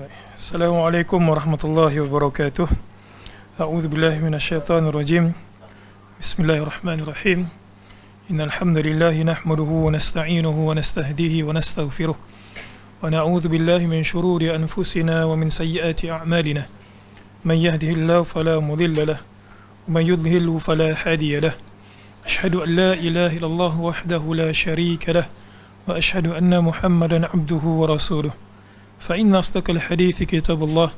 Assalamualaikum warahmatullahi wabarakatuh. A'udzu billahi minasyaitonir rajim. Bismillahirrahmanirrahim. Innal hamdalillah nahmaduhu wa nasta'inuhu wa nastahdihi wa nastaghfiruh. Wa na'udzu billahi min shururi anfusina wa min sayyiati a'malina. Man yahdihillahu fala mudilla lahu wa man yudlilhu fala hadiya lahu. Ashhadu an la ilaha illallah wahdahu la sharika lahu wa ashhadu anna Muhammadan 'abduhu wa rasuluh. فإن أصدق الحديث كتاب الله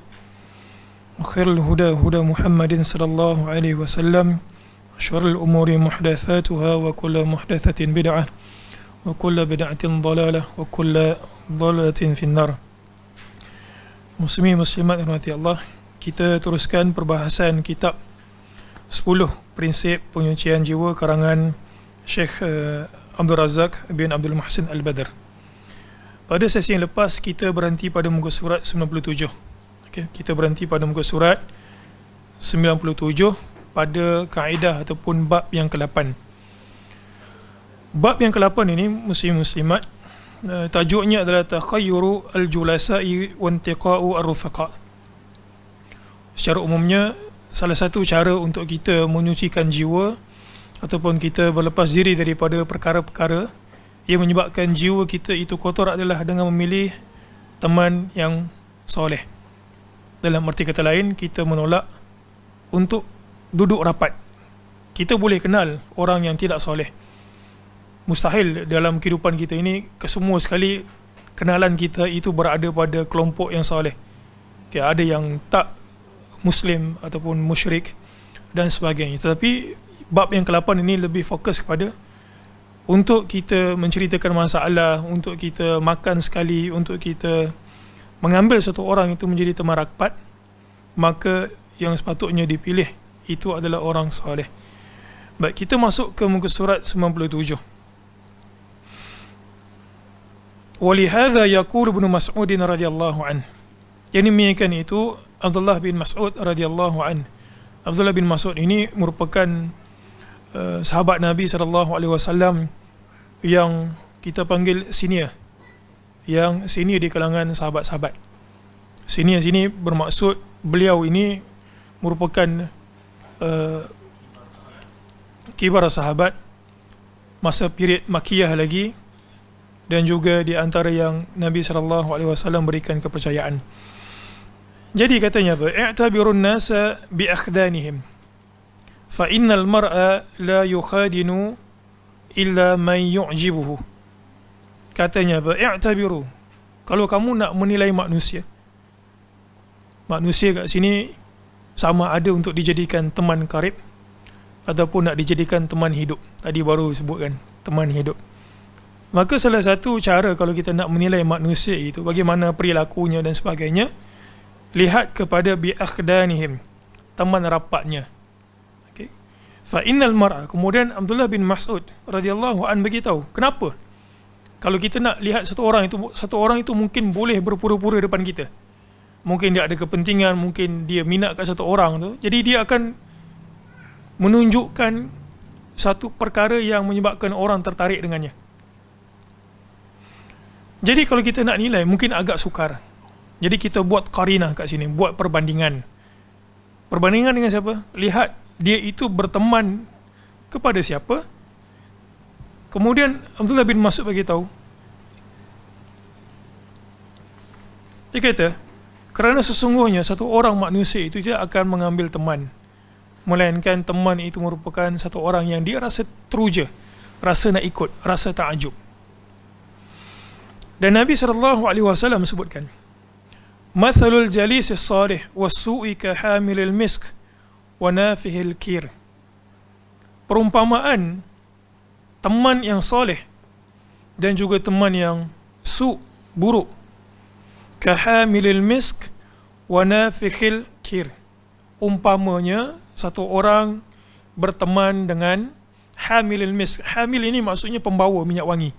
وخير الهدى هدى محمد صلى الله عليه وسلم وشر الأمور محدثاتها وكل محدثة بدعة وكل بدعة ضلالة وكل ضلالة في النار. Muslimin muslimat rahmati Allah, kita teruskan perbahasan kitab 10 prinsip penyucian jiwa karangan Syekh Abdul Razak bin Abdul Muhsin Al-Badr. Pada sesi yang lepas kita berhenti pada muka surat 97. Okay, kita berhenti pada muka surat 97 pada kaedah ataupun bab yang ke-8. Bab yang ke-8 ini muslim-muslimat, tajuknya adalah takhayyuru al-julasa'i wa intiqa'u ar-rufaqa. Secara umumnya salah satu cara untuk kita menyucikan jiwa ataupun kita berlepas diri daripada perkara-perkara yang menyebabkan jiwa kita itu kotor adalah dengan memilih teman yang soleh. Dalam arti kata lain, kita menolak untuk duduk rapat. Kita boleh kenal orang yang tidak soleh. Mustahil dalam kehidupan kita ini kesemua sekali kenalan kita itu berada pada kelompok yang soleh. Okay, ada yang tak Muslim ataupun musyrik dan sebagainya. Tetapi bab yang ke-8 ini lebih fokus kepada untuk kita menceritakan masalah, untuk kita makan sekali, untuk kita mengambil satu orang itu menjadi teman rapat, maka yang sepatutnya dipilih itu adalah orang soleh. Baik, kita masuk ke muka surat 97. Walihadza yaqulu Ibnu Mas'ud radhiyallahu anhu. Yang demikian itu Abdullah bin Mas'ud radhiyallahu anhu. Abdullah bin Mas'ud ini merupakan sahabat Nabi SAW yang kita panggil senior, yang senior di kalangan sahabat-sahabat. Senior sini bermaksud beliau ini merupakan kibar sahabat masa period Makkiyah lagi, dan juga di antara yang Nabi SAW berikan kepercayaan. Jadi katanya apa? I'tabirun nasa bi akhdanihim fa innal mar'a la yukhadinu illa man yu'jibuhu. Katanya apa? I'tabiru. Kalau kamu nak menilai manusia kat sini sama ada untuk dijadikan teman karib ataupun nak dijadikan teman hidup. Tadi baru sebutkan teman hidup. Maka salah satu cara kalau kita nak menilai manusia itu bagaimana perilakunya dan sebagainya, lihat kepada bi akhdanihim, teman rapatnya. Fa innal mar'a, kemudian Abdullah bin Mas'ud radhiyallahu an beritahu, kenapa? Kalau kita nak lihat satu orang itu mungkin boleh berpura-pura depan kita. Mungkin dia ada kepentingan, mungkin dia minat kat satu orang tu. Jadi dia akan menunjukkan satu perkara yang menyebabkan orang tertarik dengannya. Jadi kalau kita nak nilai mungkin agak sukar. Jadi kita buat qarinah kat sini, buat perbandingan. Perbandingan dengan siapa? Lihat dia itu berteman kepada siapa. Kemudian Abdullah bin Mas'ud bagi tahu, dia kata, kerana sesungguhnya satu orang manusia itu tidak akan mengambil teman, melainkan teman itu merupakan satu orang yang dia rasa teruja, rasa nak ikut, rasa ta'ajub. Dan Nabi SAW sebutkan, mathalul jalis as-salih was-su'i ka hamilil misk wa nafihil kir. Perumpamaan teman yang soleh dan juga teman yang buruk, ka hamilil misk wa nafihil kir. Umpamanya satu orang berteman dengan hamilil misk. Hamil ini maksudnya pembawa minyak wangi.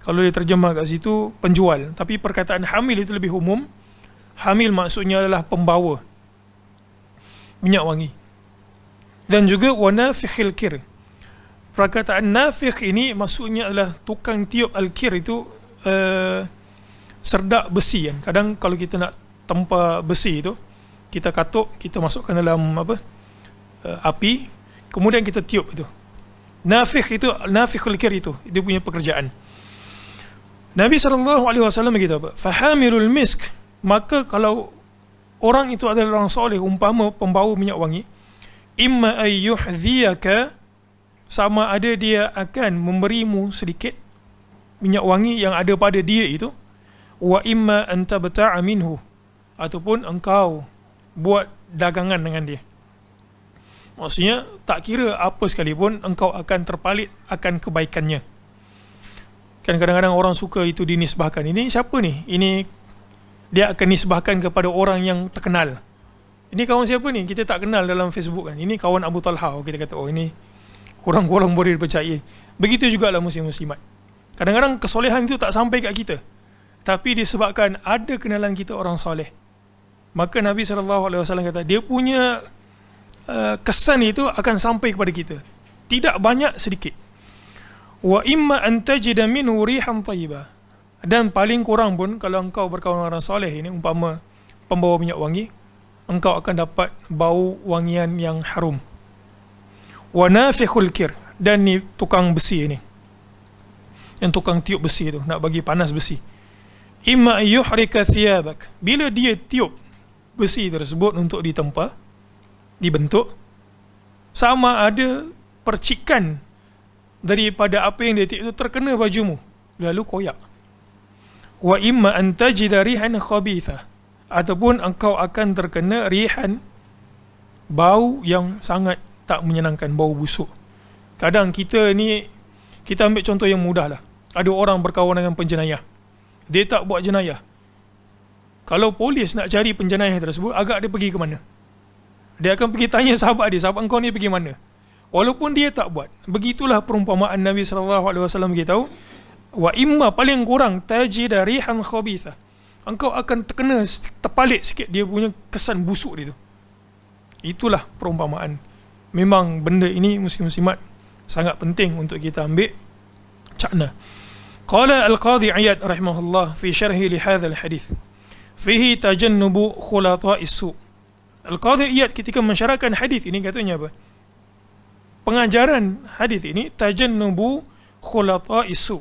Kalau diterjemah kat situ penjual, tapi perkataan hamil itu lebih umum. Hamil maksudnya adalah pembawa minyak wangi. Dan juga wa nafikhil kir. Perkataan nafikh ini maksudnya adalah tukang tiup al-kir itu serdak besi kan. Kadang kalau kita nak tempar besi tu, kita katuk, kita masukkan dalam api, kemudian kita tiup itu. Nafikhul kir itu dia punya pekerjaan. Nabi SAW berkata apa? Fahamilul misk, maka kalau orang itu adalah orang soleh, umpama pembawa minyak wangi, imma ayyuhdhiyaka, sama ada dia akan memberimu sedikit minyak wangi yang ada pada dia itu, wa imma an tabta'a minhu, ataupun engkau buat dagangan dengan dia. Maksudnya tak kira apa sekalipun engkau akan terpalit akan kebaikannya. Kan kadang-kadang orang suka itu dinisbahkan. Ini siapa ni? Ini dia akan nisbahkan kepada orang yang terkenal. Ini kawan siapa ni? Kita tak kenal dalam Facebook kan. Ini kawan Abu Talha. Kita kata, oh ini kurang-kurang boleh dipercayai. Begitu jugalah muslim-muslimat. Kadang-kadang kesolehan itu tak sampai kat kita, tapi disebabkan ada kenalan kita orang soleh, maka Nabi SAW kata dia punya kesan itu akan sampai kepada kita, tidak banyak, sedikit. Wa imma an tajida minhu rihan tayyibah, dan paling kurang pun kalau engkau berkawan dengan orang soleh ini, umpama pembawa minyak wangi, engkau akan dapat bau wangian yang harum. Wa nafikhul kir, dan ni tukang besi ini, yang tukang tiup besi itu, nak bagi panas besi. Imma yuhrika thiyabak, bila dia tiup besi tersebut untuk ditempa, dibentuk, sama ada percikan daripada apa yang dia tiup itu terkena bajumu, lalu koyak. Wa imma an tajida rihan khabitha, ataupun engkau akan terkena rihan, bau yang sangat tak menyenangkan, bau busuk. Kadang kita ni, kita ambil contoh yang mudah lah. Ada orang berkawan dengan penjenayah, dia tak buat jenayah. Kalau polis nak cari penjenayah tersebut, agak dia pergi ke mana? Dia akan pergi tanya sahabat dia, sahabat engkau ni pergi mana? Walaupun dia tak buat. Begitulah perumpamaan Nabi SAW beritahu, wa imma, paling kurang, tajida rihan khabitha, engkau akan terkena, terpalit sikit dia punya kesan busuk dia tu. Itulah perumpamaan. Memang benda ini muslim-muslimat sangat penting untuk kita ambil cakna. Qala al-Qadhi Iyad rahimahullah fi syarhi li hadzal hadis, fihi tajannubu khulata'is su'. Al-Qadhi Iyad ketika mensyarahkan hadis ini katanya apa? Pengajaran hadis ini, tajannubu khulata'is su',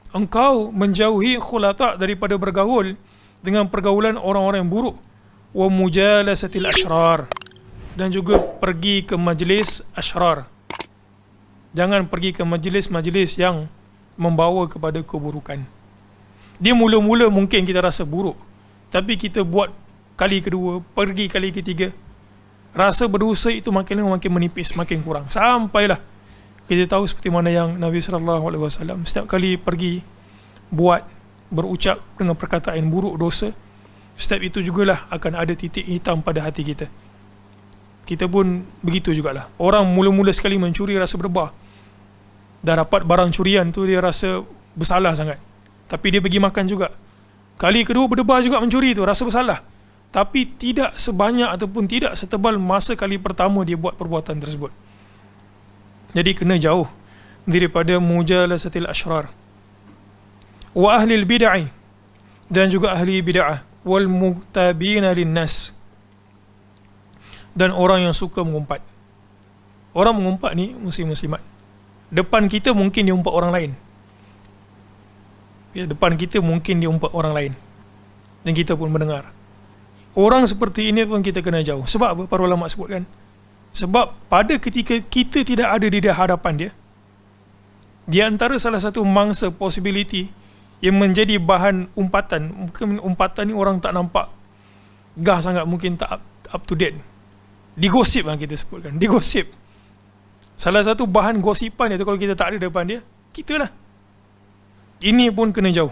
engkau menjauhi khulata' daripada bergaul dengan pergaulan orang-orang yang buruk, wa mujalasatil asyrar, dan juga pergi ke majlis asyrar. Jangan pergi ke majlis-majlis yang membawa kepada keburukan. Dia mula-mula mungkin kita rasa buruk, tapi kita buat kali kedua, pergi kali ketiga, rasa berdosa itu makin menipis, makin kurang, sampailah kita tahu seperti mana yang Nabi SAW setiap kali pergi buat, berucap dengan perkataan buruk, dosa, setiap itu jugalah akan ada titik hitam pada hati kita. Kita pun begitu jugalah. Orang mula-mula sekali mencuri rasa berdebar, dah dapat barang curian tu dia rasa bersalah sangat, tapi dia pergi makan juga. Kali kedua berdebar juga mencuri tu, rasa bersalah, tapi tidak sebanyak ataupun tidak setebal masa kali pertama dia buat perbuatan tersebut. Jadi kena jauh daripada mujalasatil asyrar. Wa ahli bid'ah, dan juga ahli bid'ah, wal muhtabina linnas, dan orang yang suka mengumpat. Orang mengumpat ni muslim-muslimat, depan kita mungkin dia umpat orang lain, depan kita mungkin dia umpat orang lain, dan kita pun mendengar. Orang seperti ini pun kita kena jauh. Sebab apa? Para ulama sebutkan, sebab pada ketika kita tidak ada di hadapan dia, di antara salah satu mangsa possibility yang menjadi bahan umpatan, mungkin umpatan ni orang tak nampak gah sangat, mungkin tak up to date, digosip lah kita sebutkan, digosip. Salah satu bahan gosipan itu kalau kita tak ada depan dia, kita lah. Ini pun kena jauh.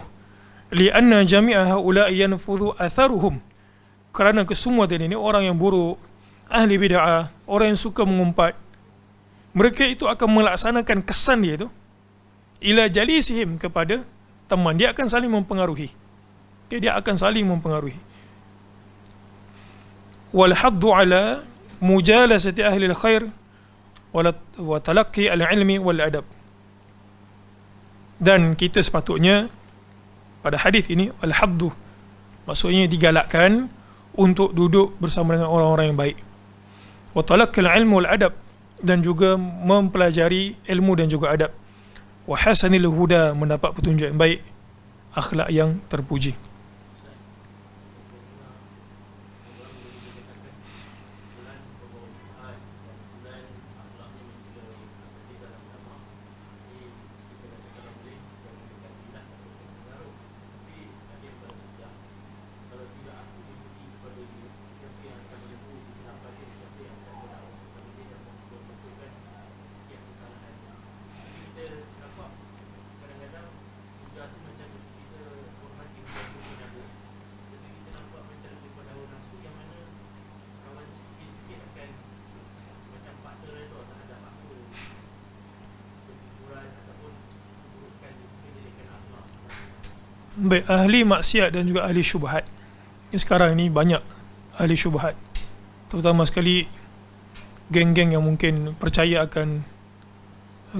Li'anna jami'a haula'i yanfudhu atharuhum, kerana kesemua tadi ni orang yang buruk, ahli bid'ah, orang yang suka mengumpat, mereka itu akan melaksanakan kesan dia itu ila jalisihim, kepada teman. Dia akan saling mempengaruhi. Dia akan saling mempengaruhi. Wal haddu ala mujalasati ahli al-khair wa talaqqi al-ilmi wal adab. Dan kita sepatutnya pada hadis ini, al-haddu maksudnya digalakkan, untuk duduk bersama dengan orang-orang yang baik. Wa talaqqal ilmu wal adab, dan juga mempelajari ilmu dan juga adab. Wa hasanil huda, mendapat petunjuk yang baik, akhlak yang terpuji. Baik, ahli maksiat dan juga ahli syubhat. Sekarang ini banyak ahli syubhat, terutama sekali geng-geng yang mungkin percaya akan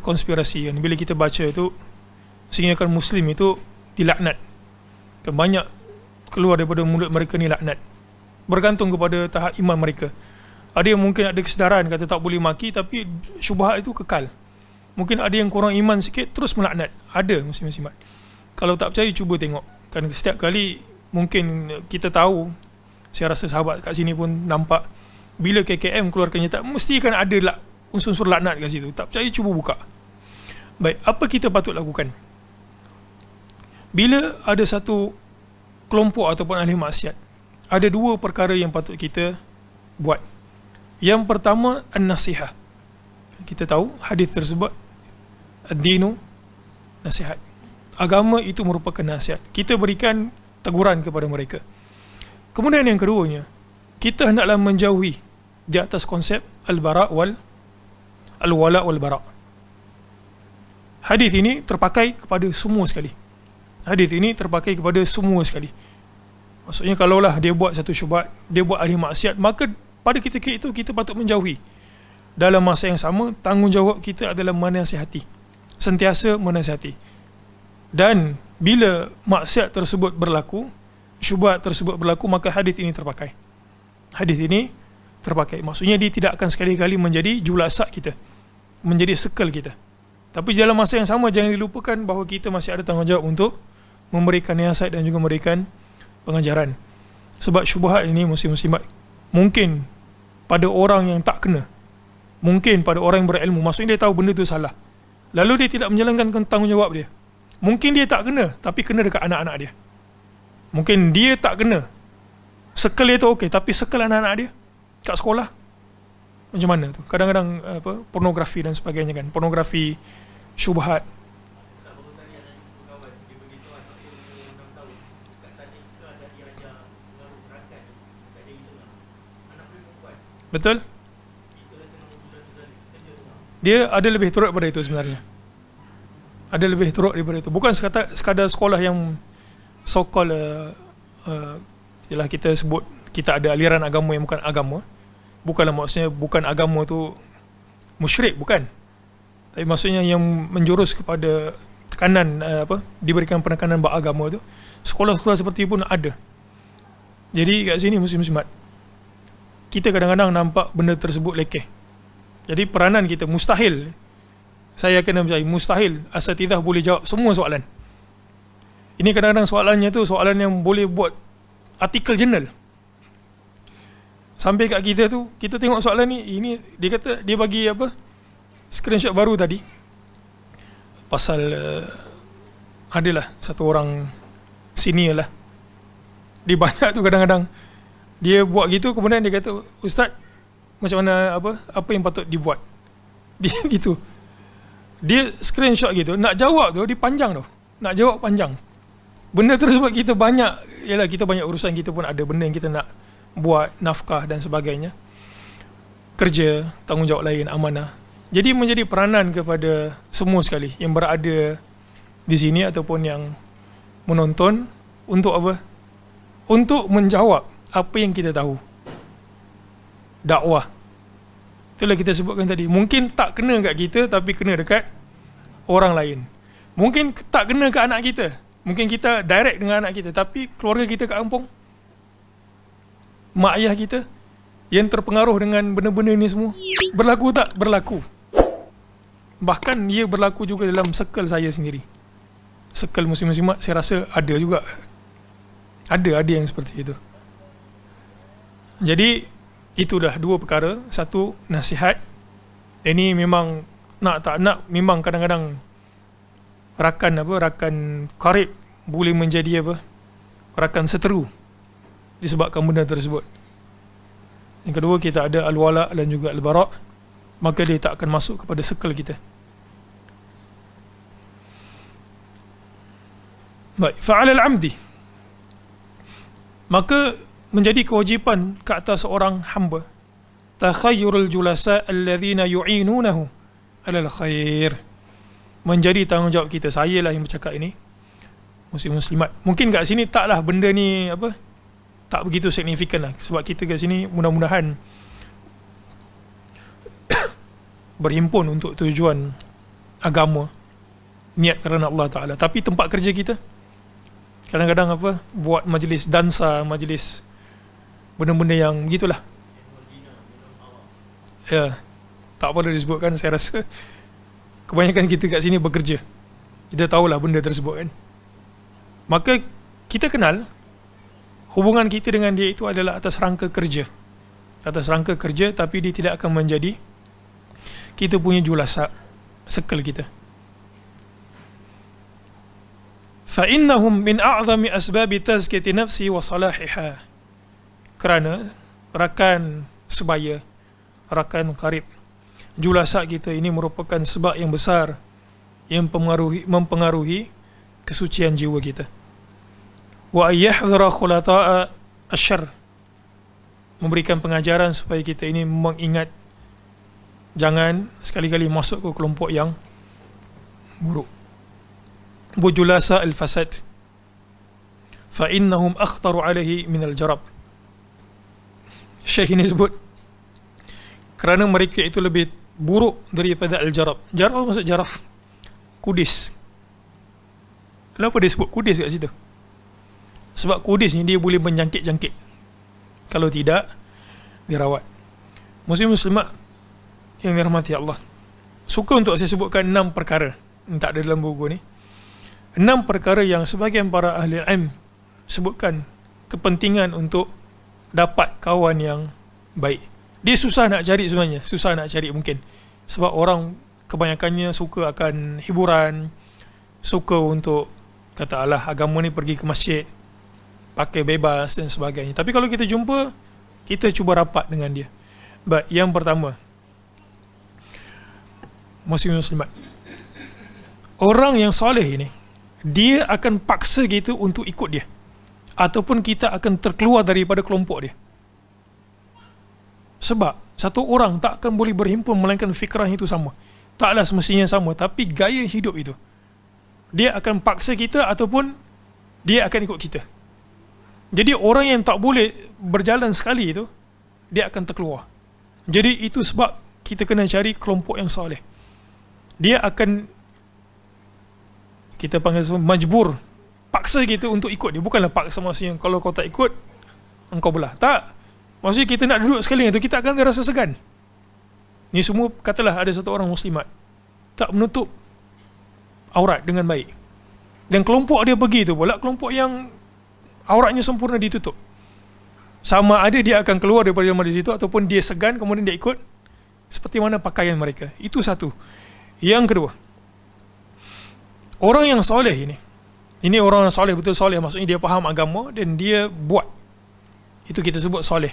konspirasi. Kan bila kita baca itu, sehingga kan Muslim itu dilaknat, dan banyak keluar daripada mulut mereka ni laknat, bergantung kepada tahap iman mereka. Ada yang mungkin ada kesedaran kata tak boleh maki, tapi syubhat itu kekal. Mungkin ada yang kurang iman sikit terus melaknat. Ada muslim-muslimat. Kalau tak percaya, cuba tengok. Kan setiap kali mungkin kita tahu, saya rasa sahabat kat sini pun nampak, bila KKM keluarkan nyata, mesti kan ada unsur-unsur laknat kat situ. Tak percaya, cuba buka. Baik, apa kita patut lakukan? Bila ada satu kelompok ataupun ahli maksiat, ada dua perkara yang patut kita buat. Yang pertama, an-nasihah. Kita tahu hadis tersebut, ad-dinu nasihat. Agama itu merupakan nasihat. Kita berikan teguran kepada mereka. Kemudian yang keduanya, kita hendaklah menjauhi di atas konsep al-bara' wal al-wala' wal bara'. Hadis ini terpakai kepada semua sekali. Hadis ini terpakai kepada semua sekali. Maksudnya kalaulah dia buat satu syubhat, dia buat ahli maksiat, maka pada ketika itu kita patut menjauhi. Dalam masa yang sama, tanggungjawab kita adalah menasihati, sentiasa menasihati. Dan bila maksiat tersebut berlaku, syubhat tersebut berlaku, maka hadis ini terpakai. Hadis ini terpakai. Maksudnya dia tidak akan sekali-kali menjadi julasak kita, menjadi sekel kita. Tapi dalam masa yang sama, jangan dilupakan bahawa kita masih ada tanggungjawab untuk memberikan nasihat dan juga memberikan pengajaran. Sebab syubhat ini, muslim-muslimat, mungkin pada orang yang tak kena, mungkin pada orang yang berilmu, maksudnya dia tahu benda itu salah, lalu dia tidak menjalankan tanggungjawab dia. Mungkin dia tak kena, tapi kena dekat anak-anak dia. Mungkin dia tak kena, sekel dia tu okey, tapi sekel anak-anak dia kat sekolah, macam mana tu? Kadang-kadang pornografi dan sebagainya kan, pornografi, syubhat. Betul? Dia ada lebih teruk daripada itu sebenarnya. Ada lebih teruk daripada itu. Bukan sekadar sekolah yang so-called kita sebut kita ada aliran agama yang bukan agama. Bukanlah maksudnya bukan agama tu musyrik, bukan. Tapi maksudnya yang menjurus kepada tekanan diberikan penekanan bab agama tu. Sekolah-sekolah seperti pun ada. Jadi kat sini muslim-muslimat, kita kadang-kadang nampak benda tersebut lekeh. Jadi peranan kita mustahil, saya kena percaya, mustahil asatidzah boleh jawab semua soalan. Ini kadang-kadang soalannya tu soalan yang boleh buat artikel jurnal. Sampai kat kita tu, kita tengok soalan ni, ini dia kata, dia bagi screenshot baru tadi. Pasal adalah satu orang senior lah. Dia banyak tu kadang-kadang dia buat gitu, kemudian dia kata, Ustaz, macam mana apa yang patut dibuat? Dia gitu. Dia screenshot gitu, nak jawab tu dia panjang tau. Nak jawab panjang. Benda tersebut kita banyak, yalah kita banyak urusan, kita pun ada benda yang kita nak buat, nafkah dan sebagainya. Kerja, tanggungjawab lain, amanah. Jadi menjadi peranan kepada semua sekali yang berada di sini ataupun yang menonton untuk apa? Untuk menjawab apa yang kita tahu. Dakwah. Itulah kita sebutkan tadi. Mungkin tak kena kat kita, tapi kena dekat orang lain. Mungkin tak kena kat anak kita. Mungkin kita direct dengan anak kita, tapi keluarga kita kat kampung, mak ayah kita yang terpengaruh dengan benda-benda ni semua? Berlaku tak? Berlaku. Bahkan ia berlaku juga dalam circle saya sendiri. Circle muslim-muslimat saya rasa ada juga. Ada yang seperti itu. Jadi itu dah dua perkara. Satu, nasihat. Ini memang nak tak nak, memang kadang-kadang rakan qarib boleh menjadi rakan seteru disebabkan benda tersebut. Yang kedua, kita ada al-wala dan juga al-bara', maka dia tak akan masuk kepada circle kita. Baik, fa'alal amdi, maka menjadi kewajipan ke atas seorang hamba takhayyurul julasa alladhina yu'inunahu alal khair. Menjadi tanggungjawab kita. Saya lah yang bercakap ini, muslim-muslimat. Mungkin kat sini taklah benda ni tak begitu signifikan lah, sebab kita kat sini mudah-mudahan berhimpun untuk tujuan agama, niat kerana Allah Ta'ala. Tapi tempat kerja kita kadang-kadang buat majlis dansa, majlis benda-benda yang begitulah. Ya, tak perlu disebutkan. Saya rasa kebanyakan kita kat sini bekerja, kita tahulah benda tersebut kan. Maka kita kenal hubungan kita dengan dia itu adalah atas rangka kerja. Atas rangka kerja, tapi dia tidak akan menjadi kita punya julasa, circle kita. فَإِنَّهُمْ مِنْ أَعْظَمِ أَسْبَابِ تَزْكِيَةِ نَفْسِ وَصَلَاحِهَا. Kerana rakan sebaya, rakan qarib, julasa kita ini merupakan sebab yang besar yang mempengaruhi kesucian jiwa kita. Wa ayyahdhara khulata'a asyarr, memberikan pengajaran supaya kita ini mengingat jangan sekali-kali masuk ke kelompok yang buruk. Bujulasa al-fasad fa innahum akhtaru alaihi min al-jarab. Syekh ini sebut kerana mereka itu lebih buruk daripada al-jarab. Jarab maksud jaraf, kudis. Kenapa dia sebut kudis kat situ? Sebab kudis ni dia boleh menjangkit-jangkit. Kalau tidak dirawat. Muslim-muslimat yang dirahmati Allah, suka untuk saya sebutkan 6 perkara yang tak ada dalam buku ni. 6 perkara yang sebahagian para ahli ilm sebutkan kepentingan untuk dapat kawan yang baik. Dia susah nak cari sebenarnya, susah nak cari mungkin. Sebab orang kebanyakannya suka akan hiburan, suka untuk kata Allah agama ni pergi ke masjid, pakai bebas dan sebagainya. Tapi kalau kita jumpa, kita cuba rapat dengan dia. Baik, yang pertama, muslim-muslimat, orang yang soleh ini, dia akan paksa kita untuk ikut dia, ataupun kita akan terkeluar daripada kelompok dia. Sebab satu orang tak akan boleh berhimpun melainkan fikrah itu sama. Taklah semestinya sama, tapi gaya hidup itu, dia akan paksa kita ataupun dia akan ikut kita. Jadi orang yang tak boleh berjalan sekali itu, dia akan terkeluar. Jadi itu sebab kita kena cari kelompok yang soleh. Dia akan, kita panggil majbur, paksa kita untuk ikut dia. Bukanlah paksa maksudnya kalau kau tak ikut engkau belah. Tak. Maksudnya kita nak duduk sekali itu, kita akan rasa segan. Ni semua katalah ada satu orang muslimat tak menutup aurat dengan baik, dan kelompok dia pergi tu pula kelompok yang auratnya sempurna ditutup. Sama ada dia akan keluar daripada majlis itu ataupun dia segan kemudian dia ikut seperti mana pakaian mereka. Itu satu. Yang kedua, orang yang soleh ini orang yang soleh, betul soleh, maksudnya dia faham agama dan dia buat. Itu kita sebut soleh.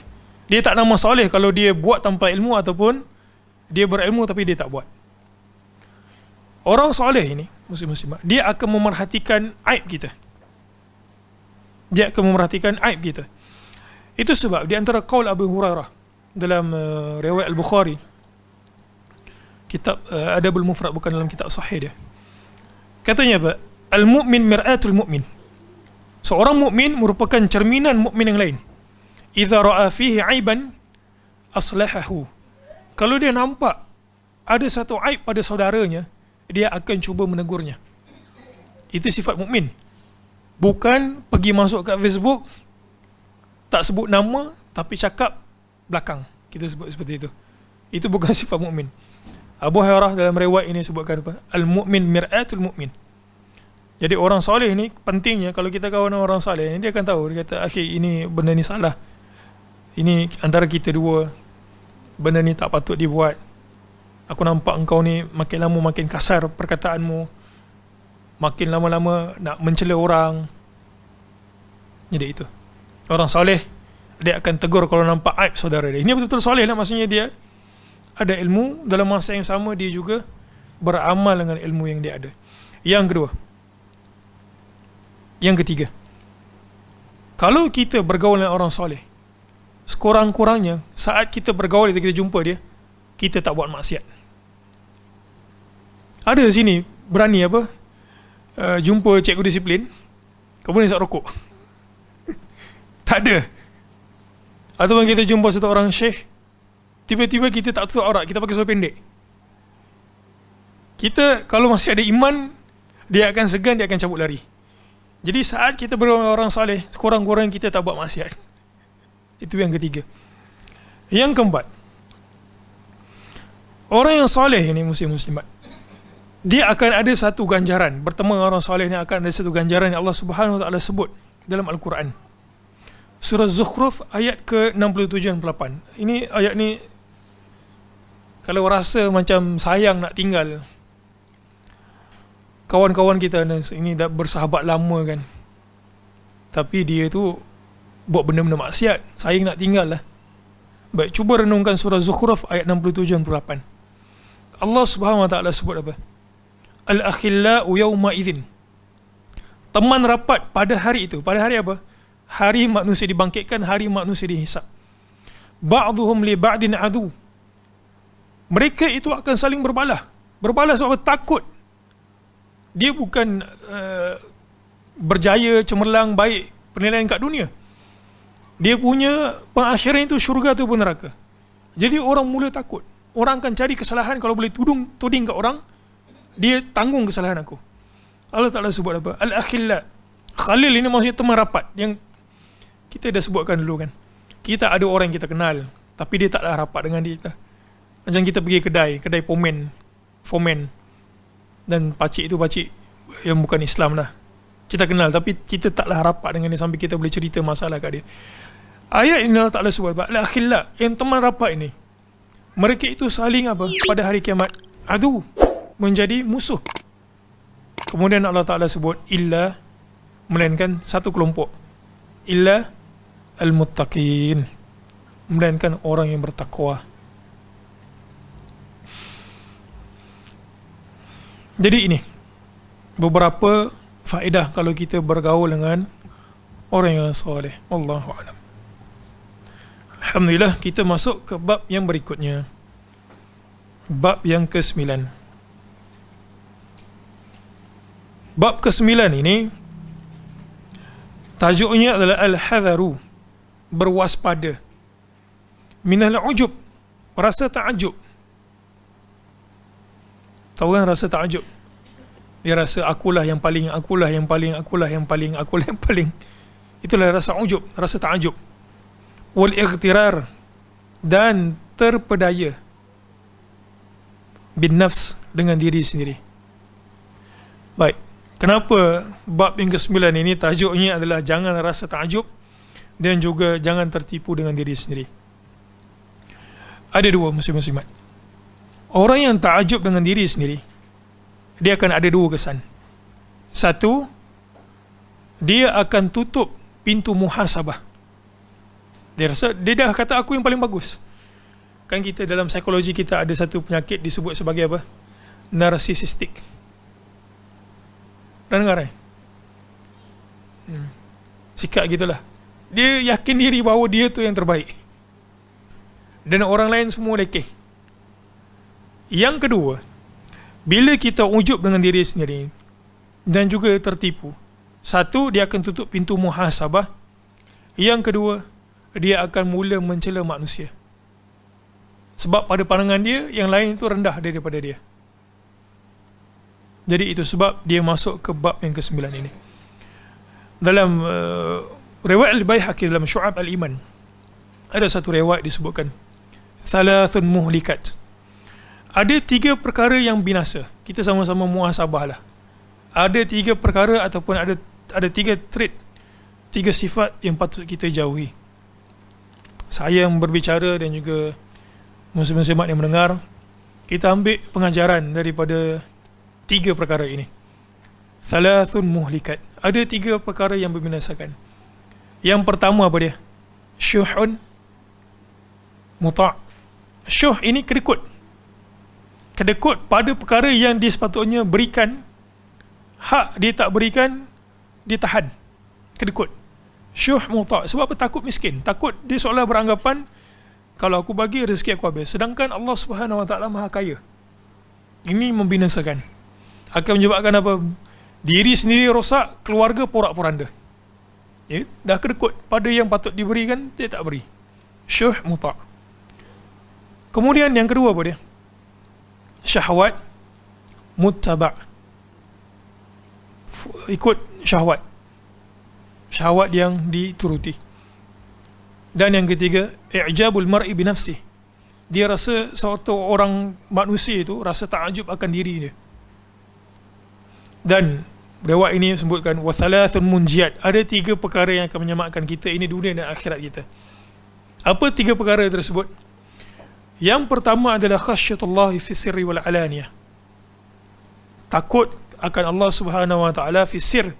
Dia tak nama soleh kalau dia buat tanpa ilmu ataupun dia berilmu tapi dia tak buat. Orang soleh ini, muslim-muslimat, dia akan memerhatikan aib kita. Dia akan memerhatikan aib kita. Itu sebab di antara qaul Abu Hurairah dalam riwayat Al-Bukhari, kitab Adabul Mufrad, bukan dalam kitab sahih dia. Katanya apa? Al-mu'min mir'atul mu'min. Seorang mukmin merupakan cerminan mukmin yang lain. Idza ra'a fihi 'aiban aslahahu. Kalau dia nampak ada satu aib pada saudaranya, dia akan cuba menegurnya. Itu sifat mukmin. Bukan pergi masuk kat Facebook, tak sebut nama, tapi cakap belakang. Kita sebut seperti itu. Itu bukan sifat mukmin. Abu Hurairah dalam riwayat ini sebutkan apa? Al-mu'min mir'atul mu'min. Jadi orang soleh ni pentingnya, kalau kita kawan orang soleh ni, dia akan tahu, dia kata, akhi, ini benda ni salah. Ini antara kita dua, benda ni tak patut dibuat. Aku nampak engkau ni makin lama makin kasar perkataanmu, makin lama-lama nak mencela orang. Jadi itu. Orang soleh, dia akan tegur kalau nampak aib saudara dia. Ini betul-betul soleh lah, maksudnya dia ada ilmu, dalam masa yang sama dia juga beramal dengan ilmu yang dia ada. Yang kedua, yang ketiga, kalau kita bergaul dengan orang soleh, sekurang-kurangnya saat kita bergaul, kita jumpa dia, kita tak buat maksiat. Ada sini berani apa, jumpa cikgu disiplin kemudian isap rokok. Tak ada. Ataupun kita jumpa satu orang syekh, tiba-tiba kita tak tutup aurat, kita pakai seluar pendek. Kita kalau masih ada iman, dia akan segan, dia akan cabut lari. Jadi saat kita bergaul dengan orang saleh, sekurang-kurangnya kita tak buat maksiat. Itu yang ketiga. Yang keempat, orang yang saleh ini, muslim-muslimat, dia akan ada satu ganjaran. Bertemu dengan orang saleh ni akan ada satu ganjaran yang Allah Subhanahu Wa Taala sebut dalam Al-Quran. Surah Zukhruf ayat ke-67 dan 8. Ini ayat ni, kalau rasa macam sayang nak tinggal, kawan-kawan kita ini dah bersahabat lama kan, tapi dia tu buat benda-benda maksiat, sayang nak tinggal lah. Baik, cuba renungkan surah Zukhruf ayat 67 dan 8. Allah Subhanahu Wa Taala sebut apa? Al-akhillau yawma idzin. Teman rapat pada hari itu. Pada hari apa? Hari manusia dibangkitkan, hari manusia dihisap. Ba'duhum li ba'din adu. Mereka itu akan saling berbalah. Berbalah sebab takut. Dia bukan berjaya, cemerlang, baik penilaian kat dunia. Dia punya pengakhiran itu syurga ataupun neraka. Jadi orang mula takut. Orang akan cari kesalahan, kalau boleh tuding kat orang, dia tanggung kesalahan aku. Allah Ta'ala sebut apa? Al-akhilla. Khalil ini maksudnya teman rapat. Yang kita dah sebutkan dulu kan. Kita ada orang yang kita kenal, tapi dia taklah rapat dengan kita. Macam kita pergi kedai fomen. Dan pakcik itu pakcik yang bukan Islam lah. Kita kenal, tapi kita taklah rapat dengan dia sampai kita boleh cerita masalah kat dia. Ayat ini Allah Ta'ala sebut apa? Al-akhilla. Yang teman rapat ini, mereka itu saling apa? Pada hari kiamat, adu, menjadi musuh. Kemudian Allah Ta'ala sebut illa, melainkan satu kelompok, illa al-muttaqin, melainkan orang yang bertakwa. Jadi ini beberapa faedah kalau kita bergaul dengan orang yang soleh. Wallahu a'lam. Alhamdulillah, kita masuk ke bab yang berikutnya. Bab yang ke-9. Bab ke-9 ini tajuknya adalah al-hadharu, berwaspada, minal ujub, rasa ta'ajub. Tahu kan rasa ta'ajub? Dia rasa akulah yang paling. Itulah rasa ujub, rasa ta'ajub. Wal ightirar, dan terpedaya bin nafs, dengan diri sendiri. Baik, kenapa bab yang ke-9 ini tajuknya adalah jangan rasa ta'ajub dan juga jangan tertipu dengan diri sendiri? Ada dua, muslim-muslimat. Orang yang ta'ajub dengan diri sendiri, dia akan ada dua kesan. Satu, dia akan tutup pintu muhasabah. Dia rasa, dia dah kata aku yang paling bagus. Kan kita dalam psikologi kita ada satu penyakit disebut sebagai apa? Narcissistic. Pernah dengar sikap gitulah. Dia yakin diri bahawa dia tu yang terbaik, dan orang lain semua lekeh. Yang kedua, bila kita ujub dengan diri sendiri dan juga tertipu, satu, dia akan tutup pintu muhasabah. Yang kedua, dia akan mula mencela manusia. Sebab pada pandangan dia, yang lain itu rendah daripada dia. Jadi itu sebab dia masuk ke bab yang ke-9 ini. Dalam riwayat Al-Baihaqi dalam Syu'ab Al-Iman, ada satu riwayat disebutkan thalathun muhlikat, ada 3 perkara yang binasa. Kita sama-sama muhasabah lah. Ada 3 perkara ataupun ada 3 trait, 3 sifat yang patut kita jauhi. Saya yang berbicara dan juga muslim-muslimat yang mendengar, kita ambil pengajaran daripada 3 perkara ini. Thalathun muhlikat, ada 3 perkara yang membinasakan. Yang pertama apa dia? Syuhun muta'. Syuh ini kedekut pada perkara yang dia sepatutnya berikan, hak dia tak berikan, dia tahan, kedekut. Syuh muta'. Sebab apa? Takut miskin, takut dia seolah beranggapan kalau aku bagi rezeki aku habis, sedangkan Allah Subhanahu Wa Taala Maha Kaya. Ini membinasakan, akan menyebabkan apa? Diri sendiri rosak, keluarga porak-poranda. Ya, dah kedekut pada yang patut diberikan, dia tak beri. Syuh muta'. Kemudian yang kedua apa dia? Syahwat muttaba'. Ikut syahwat yang dituruti. Dan yang ketiga, i'jabul mar'i bi nafsih. Dia rasa suatu orang manusia itu rasa takjub akan diri dia. Dan riwayat ini sebutkan wa thalathun munjiyat, ada 3 perkara yang akan menyelamatkan kita ini dunia dan akhirat kita. Apa 3 perkara tersebut? Yang pertama adalah khasyatullah fi sirri wal alaniyah. Takut akan Allah Subhanahu Wa Taala fi sir,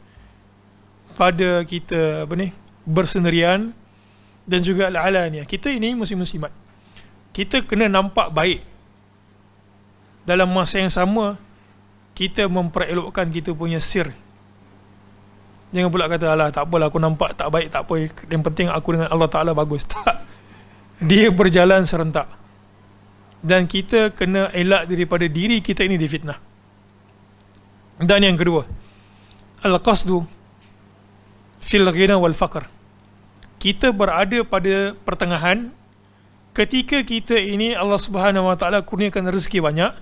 pada kita bersendirian, dan juga al-alaniyah. Kita ini muslim-muslimat, kita kena nampak baik. Dalam masa yang sama, kita memperelokkan kita punya sir. Jangan pula kata, alah tak apalah, aku nampak tak baik, tak apa, yang penting aku dengan Allah Ta'ala bagus. Tak. Dia berjalan serentak. Dan kita kena elak daripada diri kita ini difitnah. Dan yang kedua, al-qasdu fil ghina wal faqr. Kita berada pada pertengahan. Ketika kita ini Allah Subhanahu Wa Taala kurniakan rezeki banyak,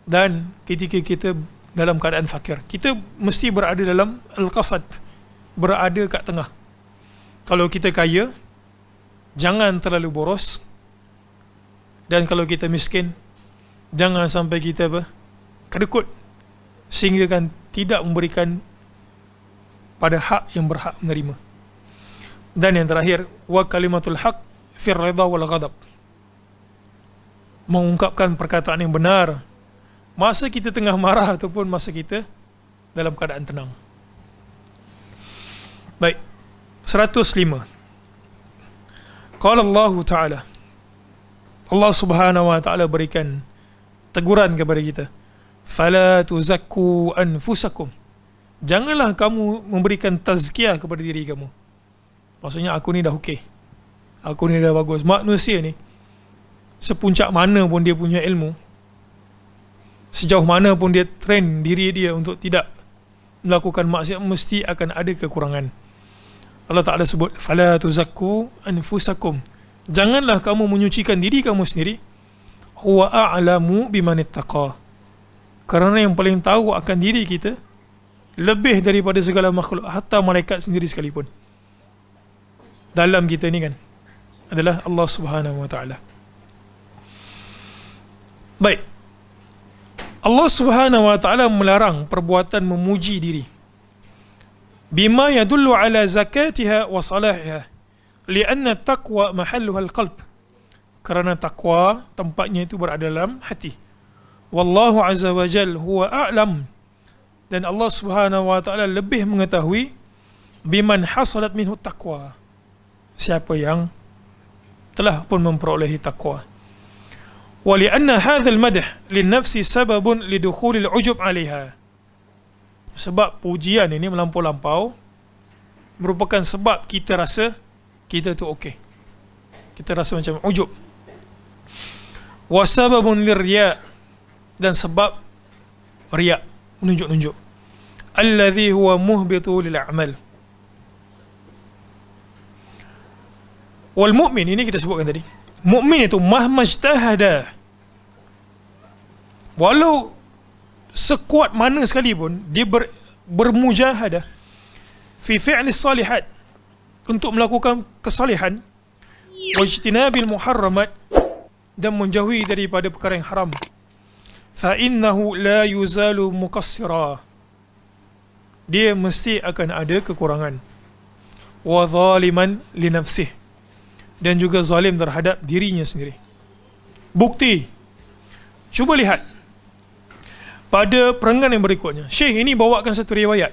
dan ketika kita dalam keadaan fakir, kita mesti berada dalam al-qasad, berada kat tengah. Kalau kita kaya, jangan terlalu boros, dan kalau kita miskin, jangan sampai kita kedekut sehingga kan tidak memberikan pada hak yang berhak menerima. Dan yang terakhir, wa kalimatul haq fir ridha wal ghadab. Mengungkapkan perkataan yang benar masa kita tengah marah ataupun masa kita dalam keadaan tenang. Baik, 105. Qala Allah Ta'ala, Allah Subhanahu Wa Ta'ala berikan teguran kepada kita, fala tuzakku anfusakum. Janganlah kamu memberikan tazkiyah kepada diri kamu. Maksudnya, aku ni dah okey, aku ni dah bagus. Manusia ni, sepuncak mana pun dia punya ilmu, sejauh mana pun dia train diri dia untuk tidak melakukan maksiat, mesti akan ada kekurangan. Allah Ta'ala sebut, fala tuzakku anfusakum. Janganlah kamu menyucikan diri kamu sendiri. Huwa a'lamu biman ittaqa. Kerana yang paling tahu akan diri kita lebih daripada segala makhluk, hatta malaikat sendiri sekalipun. Dalam kita ni kan adalah Allah Subhanahu Wa Ta'ala. Baik, Allah Subhanahu Wa Ta'ala melarang perbuatan memuji diri, bima yadullu ala zakatiha wa salahiha, lianna taqwa mahalluha al-qalb. Kerana takwa tempatnya itu berada dalam hati. Wallahu azza wa jal huwa a'lam. Dan Allah Subhanahu Wa Ta'ala lebih mengetahui biman hasalat minhu taqwa, siapa yang telah pun memperolehi takwa. Wa lianna hadzal madh lin-nafsi sababun lidukhulil ujub 'alaiha. Sebab pujian ini melampau-lampau merupakan sebab kita rasa kita tu okey. Kita rasa macam ujub. Wa sababun lirriya, dan sebab riya, menunjuk-nunjuk. Alladhi huwa muhbitu lil a'mal. Wal mu'min, ini kita sebutkan tadi, mukmin itu mahmajtahada, walau sekuat mana sekalipun dia bermujahadah fi fi'li salihat, untuk melakukan kesalihan, wajtinabil muharramat, dan menjauhi daripada perkara yang haram. Fa innahu la yuzalu muqassira, dia mesti akan ada kekurangan. Wa zaliman li nafsih, dan juga zalim terhadap dirinya sendiri. Bukti, cuba lihat pada perenggan yang berikutnya. Syekh ini bawakan satu riwayat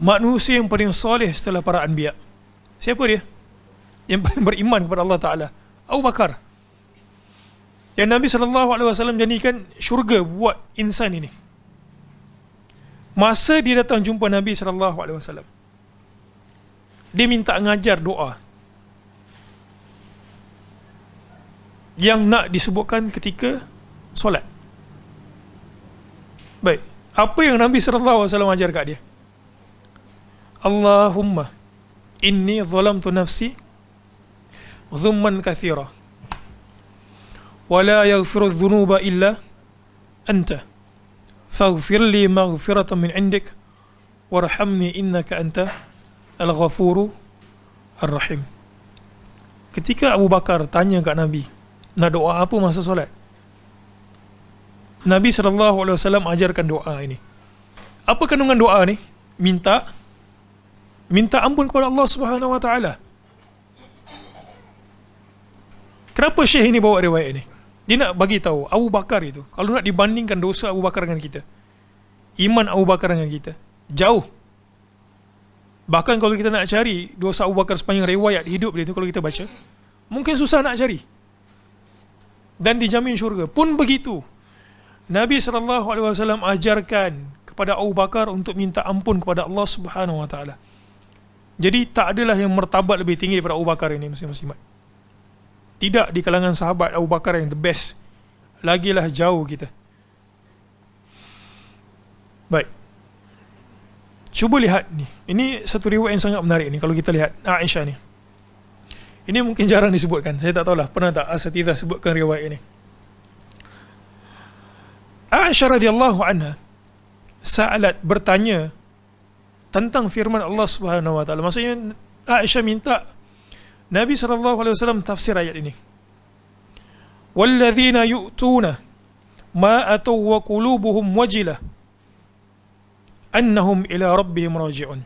manusia yang paling soleh setelah para anbiya. Siapa dia? Yang paling beriman kepada Allah Ta'ala, Abu Bakar, yang Nabi SAW jadikan syurga buat insan ini. Masa dia datang jumpa Nabi SAW, dia minta ngajar doa yang nak disebutkan ketika solat. Baik, apa yang Nabi SAW ajar kat dia? Allahumma inni zalamtu nafsi zulman kathira wa la yaghfiru dhunuba illa anta faghfir li maghfiratan min indik warhamni innaka anta al-ghafuru ar-rahim. Ketika Abu Bakar tanya kat Nabi, nak doa apa masa solat, Nabi SAW ajarkan doa ini. Apa kandungan doa ni? Minta ampun kepada Allah Subhanahu Wa Taala. Kenapa Syekh ini bawa riwayat ini? Dia nak bagi tahu Abu Bakar itu, kalau nak dibandingkan dosa Abu Bakar dengan kita, iman Abu Bakar dengan kita, jauh. Bahkan kalau kita nak cari dosa Abu Bakar sepanjang riwayat hidup dia itu, kalau kita baca, mungkin susah nak cari. Dan dijamin syurga. Pun begitu, Nabi SAW ajarkan kepada Abu Bakar untuk minta ampun kepada Allah Subhanahu Wa Taala. Jadi tak adalah yang martabat lebih tinggi daripada Abu Bakar ini, muslim-muslimat. Tidak di kalangan sahabat Abu Bakar yang the best. Lagilah jauh kita. Baik, cuba lihat ni. Ini satu riwayat yang sangat menarik ni. Kalau kita lihat Aisyah ni, ini mungkin jarang disebutkan. Saya tak tahulah pernah tak asatidzah sebutkan riwayat ini. Aisyah radhiyallahu anha sa'alat, bertanya tentang firman Allah Subhanahu Wa Taala. Maksudnya Aisyah minta Nabi SAW tafsir ayat ini. Walladzina yu'tuna ma ataw wa qulubuhum wajilah annahum ila rabbihim raji'un.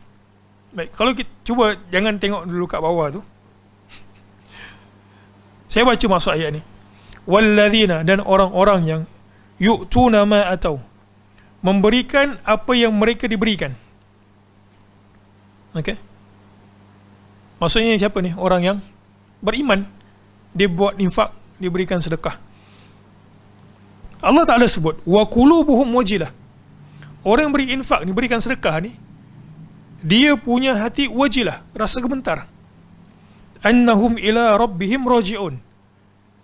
Baik, kalau kita cuba jangan tengok dulu kat bawah tu. Saya baca maksud ayat ni. Walladzina, dan orang-orang yang yu'tuna ma ataw, memberikan apa yang mereka diberikan. Okey. Maksudnya siapa ni? Orang yang beriman, dia buat infak, dia berikan sedekah. Allah Ta'ala sebut wa qulubuhum wajilah. Orang yang beri infak ni, berikan sedekah ni, dia punya hati wajilah, rasa gemetar. Annahum ila rabbihim raji'un,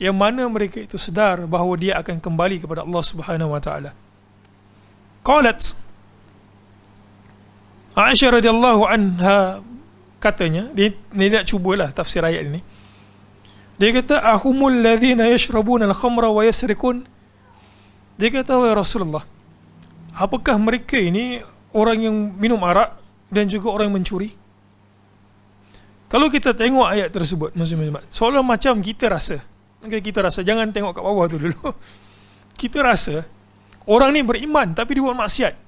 yang mana mereka itu sedar bahawa dia akan kembali kepada Allah Subhanahu Wa Ta'ala. Qalat, Aisyah radhiyallahu anha katanya, dia nak cubalah tafsir ayat ini. Dia kata, ahumul ladzina yashrabuna al-khamra wa yasrikun. Dia kata, ya Rasulullah, apakah mereka ini orang yang minum arak dan juga orang yang mencuri? Kalau kita tengok ayat tersebut, muslim-muslimat, seolah macam kita rasa, kita rasa, jangan tengok kat bawah tu dulu. Kita rasa orang ni beriman tapi dia buat maksiat.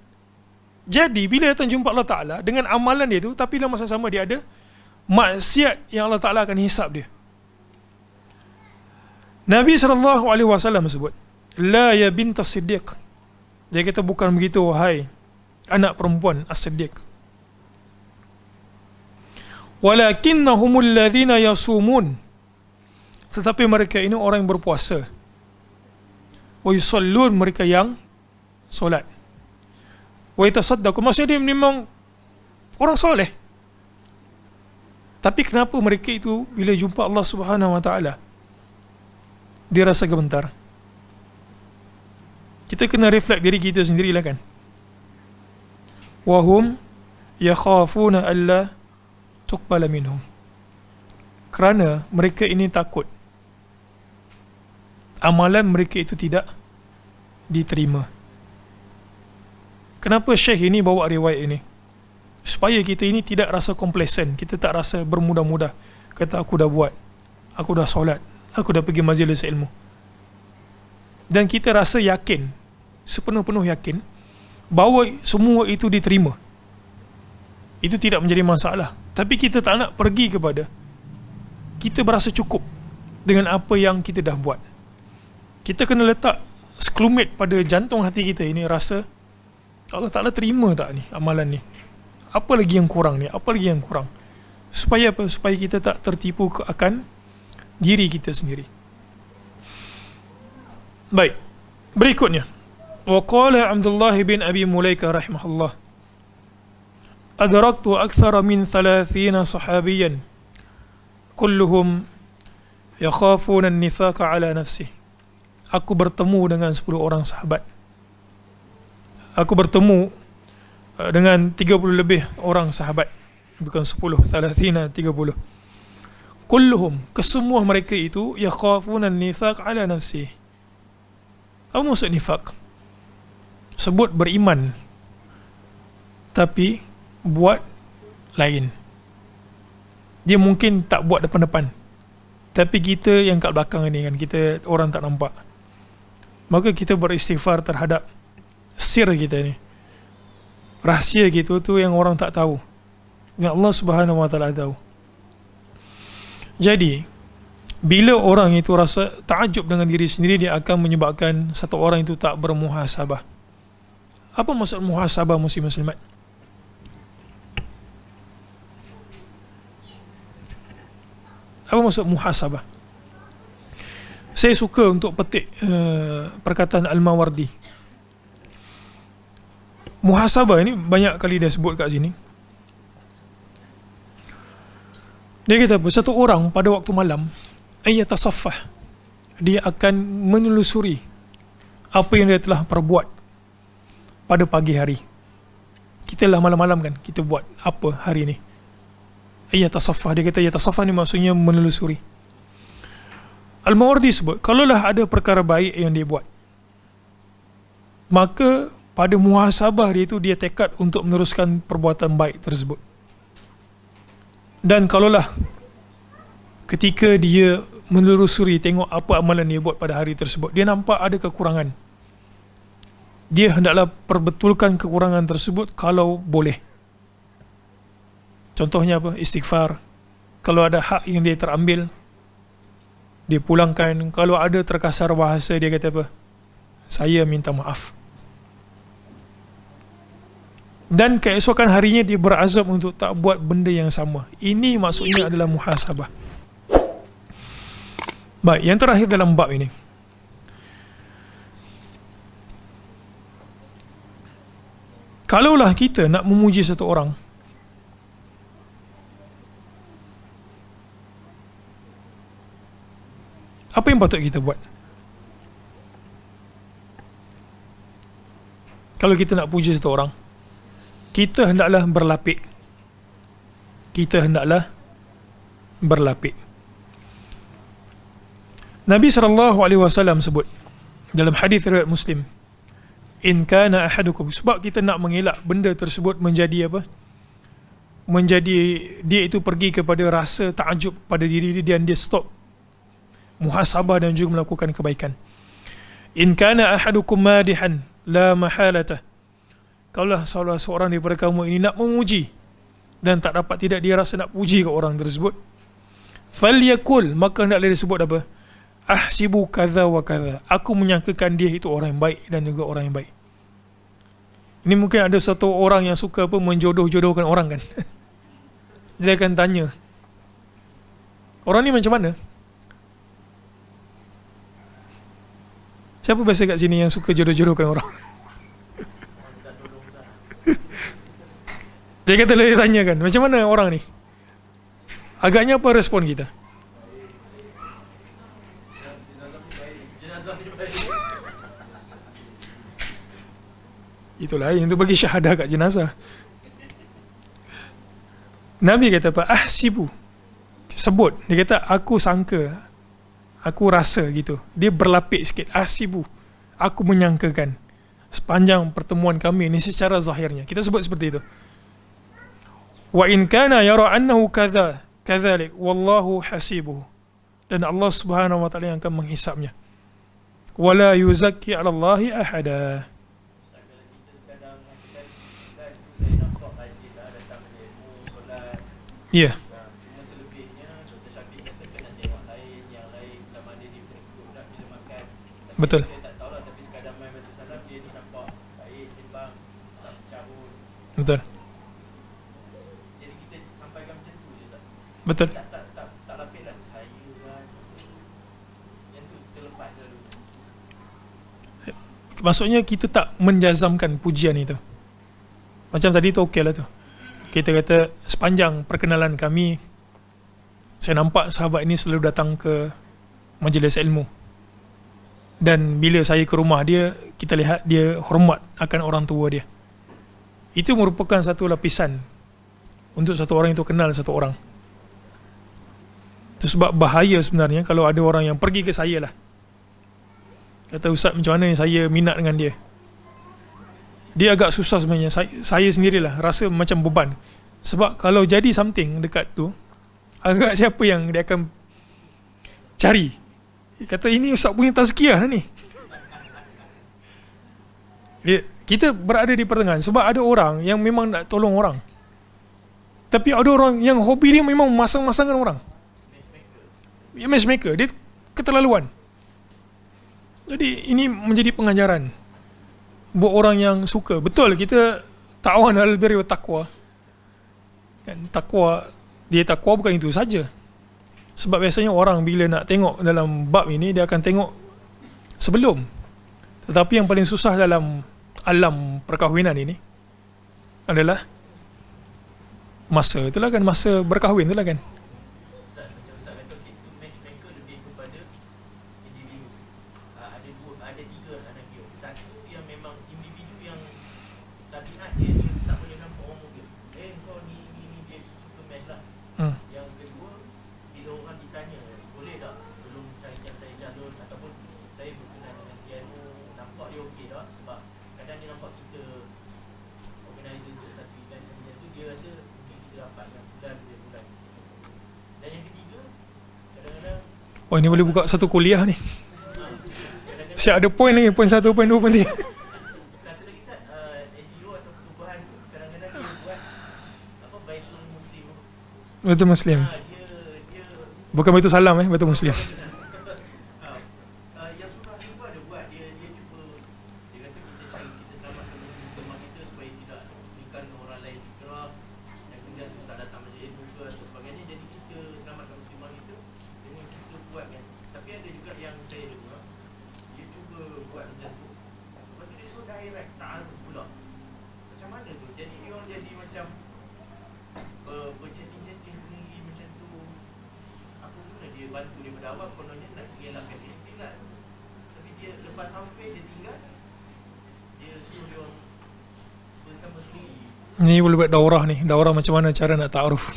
Jadi bila datang jumpa Allah Ta'ala dengan amalan dia tu, tapi dalam masa sama dia ada maksiat yang Allah Ta'ala akan hisap dia. Nabi SAW sebut, la ya bintas siddiq. Dia kata, bukan begitu wahai anak perempuan as-siddiq. Walakinnahumul ladzina yasumun, tetapi mereka ini orang yang berpuasa. Wa yusallun, mereka yang solat. Wa yatasaddaqun, maksudnya dia memang orang soleh. Tapi kenapa mereka itu bila jumpa Allah Subhanahu Wa Taala dia rasa gemetar? Kita kena reflect diri kita sendirilah kan. Wahum yakhafuna alla tuqbala minhum, kerana mereka ini takut amalan mereka itu tidak diterima. Kenapa Syekh ini bawa riwayat ini? Supaya kita ini tidak rasa complacent, kita tak rasa bermudah-mudah kata aku dah buat, aku dah solat, aku dah pergi majlis ilmu, dan kita rasa yakin, sepenuh-penuh yakin bahawa semua itu diterima, itu tidak menjadi masalah. Tapi kita tak nak pergi kepada, kita berasa cukup dengan apa yang kita dah buat. Kita kena letak sekelumit pada jantung hati kita ini, rasa Allah Ta'ala terima tak ni amalan ni, apa lagi yang kurang ni, apa lagi yang kurang. Supaya apa? Supaya kita tak tertipu akan diri kita sendiri. Baik, berikutnya, wa qala Abdullah bin Abi Mulaikah rahimahullah, adraktu akthara min 30 sahabiyan kulluhum yakhafuna an-nifaqa ala nafsih. Aku bertemu dengan 10 orang sahabat. Aku bertemu dengan 30 lebih orang sahabat, bukan 10, 30, 30. Kulluhum, kesemua mereka itu yakhafuna an-nifaq ala nafsih. Apa maksud nifaq? Sebut beriman tapi buat lain. Dia mungkin tak buat depan-depan, tapi kita yang kat belakang ni kan, kita orang tak nampak. Maka kita beristighfar terhadap sir kita ni, rahsia kita tu yang orang tak tahu, yang Allah Subhanahu Wa Taala tahu. Jadi bila orang itu rasa takjub dengan diri sendiri, dia akan menyebabkan satu orang itu tak bermuhasabah. Apa maksud muhasabah, muslimat? Apa maksud muhasabah? Saya suka untuk petik perkataan Al-Mawardi. Muhasabah ini banyak kali dia sebut kat sini. Dia kata apa? Satu orang pada waktu malam, ayatasaffah, dia akan menelusuri apa yang dia telah perbuat pada pagi hari. Kita lah malam-malam kan, kita buat apa hari ni. Ayatasaffah, dia kata ayatasaffah ni maksudnya menelusuri. Al-Mawardi sebut, kalaulah ada perkara baik yang dia buat, maka pada muhasabah dia itu, dia tekad untuk meneruskan perbuatan baik tersebut. Dan kalaulah ketika dia menelusuri, tengok apa amalan dia buat pada hari tersebut, dia nampak ada kekurangan, dia hendaklah perbetulkan kekurangan tersebut kalau boleh. Contohnya apa? Istighfar. Kalau ada hak yang dia terambil, dia pulangkan. Kalau ada terkasar bahasa, dia kata apa? Saya minta maaf. Dan keesokan harinya dia berazam untuk tak buat benda yang sama. Ini maksudnya adalah muhasabah. Baik, yang terakhir dalam bab ini, kalaulah kita nak memuji satu orang, apa yang patut kita buat? Kalau kita nak puji satu orang, kita hendaklah berlapik. Kita hendaklah berlapik. Nabi SAW sebut dalam hadis riwayat Muslim, in kana ahadukum, sebab kita nak mengelak benda tersebut menjadi apa? Menjadi dia itu pergi kepada rasa takjub pada diri dia, dan dia stop muhasabah dan juga melakukan kebaikan. In kana ahadukum madihan la mahalata, kalau salah seorang daripada kamu ini nak memuji dan tak dapat tidak dia rasa nak puji ke orang tersebut, falyakul, maka hendaklah dia sebut apa? Ahsibu kadza wa kadza, aku menyangkakan dia itu orang yang baik dan juga orang yang baik. Ini mungkin ada satu orang yang suka apa, menjodoh-jodohkan orang kan. Dia akan tanya, orang ni macam mana? Siapa biasa kat sini yang suka jodoh-jodohkan orang? Dia kata, dia tanyakan, macam mana orang ni? Agaknya apa respon kita? Itulah yang tu bagi syahadah kat jenazah. Nabi kata apa? Ahsibu, sebut. Dia kata aku sangka, aku rasa gitu. Dia berlapik sikit. Ahsibu, aku menyangkakan sepanjang pertemuan kami ini secara zahirnya. Kita sebut seperti itu. Wa in kana yara annahu kadza, kadzalik wallahu hasibuhu, dan Allah Subhanahu wa taala yang akan menghisapnya. Wala yuzakki 'ala Allahi ahada. Ya. Yeah. Betul. Betul. Betul. Maksudnya kita tak menjazamkan pujian itu. Macam tadi tu okey lah tu. Kita kata sepanjang perkenalan kami, saya nampak sahabat ini selalu datang ke majlis ilmu. Dan bila saya ke rumah dia, kita lihat dia hormat akan orang tua dia. Itu merupakan satu lapisan untuk satu orang itu kenal satu orang. Itu sebab bahaya sebenarnya kalau ada orang yang pergi ke saya lah, kata Ustaz macam mana ni saya minat dengan dia. Dia agak susah sebenarnya. Saya sendirilah rasa macam beban. Sebab kalau jadi something dekat tu, agak siapa yang dia akan cari. Dia kata ini Ustaz punya tazkiyah lah ni. Kita berada di pertengahan. Sebab ada orang yang memang nak tolong orang, tapi ada orang yang hobi dia memang masang-masangkan orang. Matchmaker. Dia keterlaluan. Jadi ini menjadi pengajaran buat orang yang suka. Betul kita ta'awan 'alal birri wat taqwa. Kan takwa, dia takwa bukan itu saja. Sebab biasanya orang bila nak tengok dalam bab ini dia akan tengok sebelum. Tetapi yang paling susah dalam alam perkahwinan ini adalah masa itulah kan, masa berkahwin itulah kan. Oh, ini boleh buka satu kuliah ni. Siap ada poin lagi, poin 1, poin 2, poin 3. Satu lagi Ustaz, NGO atau perubahan tu kadang-kadang dia buat apa, Baitul Muslim. Baitul Muslim. Dia bukan Baitul Salam Baitul Muslim. yang surah ada buat, dia cuba, dia kata kita cari, kita selamatkan rumah kita supaya tidak menyukan orang lain fitrah, yang kemudian susah datang majlis ilmu ke atau sebagainya. Jadi kita selamatkan muslimah kita dengan kita buat kan. Tapi ada juga yang saya dengar dia cuba buat macam tu, lepas tu dia suruh direct ta'aruf pula. Macam mana tu? Jadi dia orang jadi macam berchatting-chatting sendiri macam tu. Apa guna dia bantu daripada awal, kononnya nak mengelakkan dia tinggal. Tapi dia lepas sampai dia tinggal, dia suruh dia orang bersama sendiri. Ni boleh buat daurah ni. Daurah macam mana cara nak ta'aruf.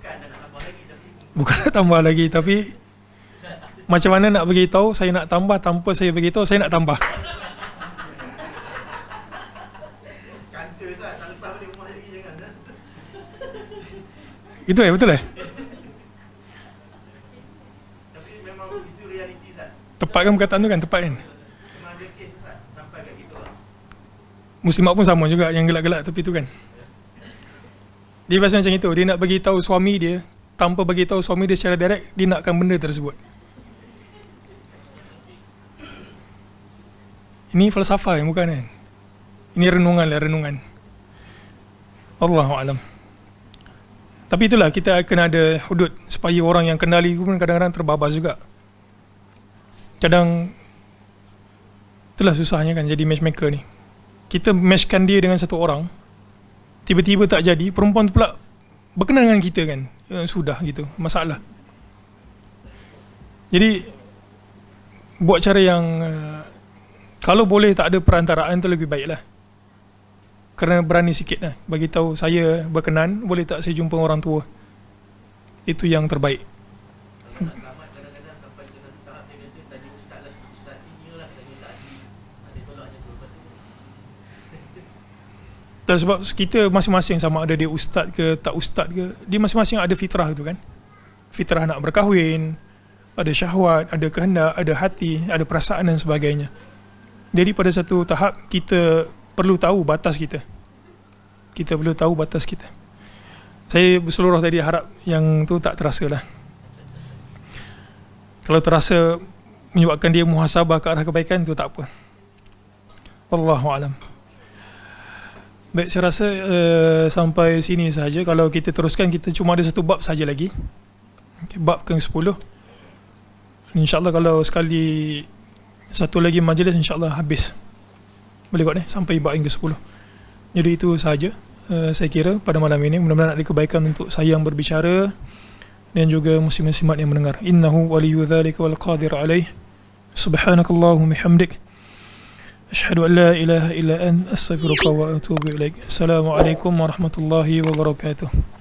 Bukan nak tambah lagi, tapi Bukan nak tambah lagi, tapi macam mana nak beritahu saya nak tambah tanpa saya beritahu saya nak tambah. kanta Ustaz, tak lepas balik rumah lagi jangan Ustaz. Itu betul Tapi memang itu realiti Ustaz. Tepat kan perkataan tu kan, tepat kan. Memang ada kes Ustaz, sampai kat gitu lah. Muslimat pun sama juga yang gelak-gelak tepi tu kan. Dia biasa macam itu, dia nak bagi tahu suami dia tanpa bagi tahu suami dia secara direct, dia nakkan benda tersebut. Ini falsafah yang bukan kan. Ini renungan lah, renungan. Allahu a'lam. Tapi itulah, kita kena ada hudud supaya orang yang kenali pun kadang-kadang terbabas juga. Kadang itulah susahnya kan jadi matchmaker ni. Kita matchkan dia dengan satu orang, tiba-tiba tak jadi, perempuan tu pula berkenan dengan kita kan. Sudah gitu, masalah. Jadi buat cara yang kalau boleh tak ada perantaraan tu lebih baik lah. Kerana berani sikit lah bagi tahu saya berkenan, boleh tak saya jumpa orang tua. Itu yang terbaik. Kalau nak selamat kadang-kadang sampai ke satu tahap dia kata tanya ustaz lah, ustaz senior lah, tanya ustaz Adli. Dia tolak je tu, lepas tu Dan sebab kita masing-masing, sama ada dia ustaz ke tak ustaz ke, dia masing-masing ada fitrah tu kan. Fitrah nak berkahwin, ada syahwat, ada kehendak, ada hati, ada perasaan dan sebagainya. Jadi pada satu tahap kita perlu tahu batas kita. Kita perlu tahu batas kita. Saya berseluruh tadi, harap yang tu tak terasa lah. Kalau terasa menyebabkan dia muhasabah ke arah kebaikan, tu tak apa. Wallahu a'lam. Baik, saya rasa sampai sini saja. Kalau kita teruskan, kita cuma ada satu bab saja lagi. Okay, bab ke-10. InsyaAllah kalau sekali satu lagi majlis, insyaAllah habis. Boleh kot sampai bab yang ke-10. Jadi itu sahaja saya kira pada malam ini. Mudah-mudahan ada kebaikan untuk saya yang berbicara dan juga muslim-muslimat yang mendengar. Innahu waliyyu dzalika wal qadir alaih. Subhanakallahumma bihamdik, asyhadu an la ilaha illa anta, astaghfiruka wa atubu ilaik. Assalamualaikum warahmatullahi wabarakatuh.